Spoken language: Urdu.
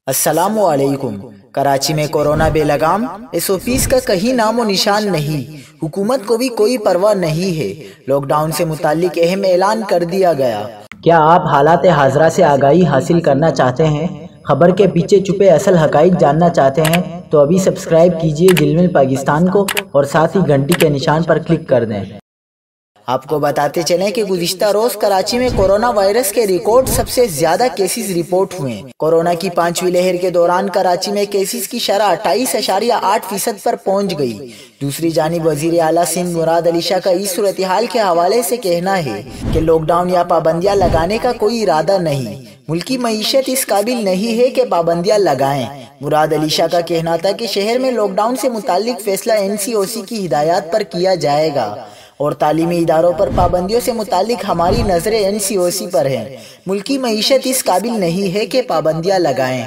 السلام علیکم۔ کراچی میں کورونا بے لگام، SOPs کا کہیں نام و نشان نہیں، حکومت کو بھی کوئی پرواہ نہیں ہے۔ لاک ڈاؤن سے متعلق اہم اعلان کر دیا گیا۔ کیا آپ حالات حاضرہ سے آگاہی حاصل کرنا چاہتے ہیں؟ خبر کے پیچھے چھپے اصل حقائق جاننا چاہتے ہیں تو ابھی سبسکرائب کیجئے جلمل پاکستان کو اور ساتھ ہی گھنٹی کے نشان پر کلک کر دیں۔ آپ کو بتاتے چلیں کہ گزشتہ روز کراچی میں کورونا وائرس کے ریکارڈ سب سے زیادہ کیسز رپورٹ ہوئے۔ کورونا کی 5ویں لہر کے دوران کراچی میں کیسز کی شرح 28.8% پر پہنچ گئی۔ دوسری جانب وزیر اعلیٰ سندھ مراد علی شاہ کا اس صورتحال کے حوالے سے کہنا ہے کہ لاک ڈاؤن یا پابندیاں لگانے کا کوئی ارادہ نہیں، ملکی معیشت اس قابل نہیں ہے کہ پابندیاں لگائیں۔ مراد علی شاہ کا کہنا تھا کہ شہر میں لاک ڈاؤن سے متعلق فیصلہ NCOC کی ہدایات پر کیا جائے گا اور تعلیمی اداروں پر پابندیوں سے متعلق ہماری نظریں NCOC پر ہیں۔ ملکی معیشت اس قابل نہیں ہے کہ پابندیاں لگائیں۔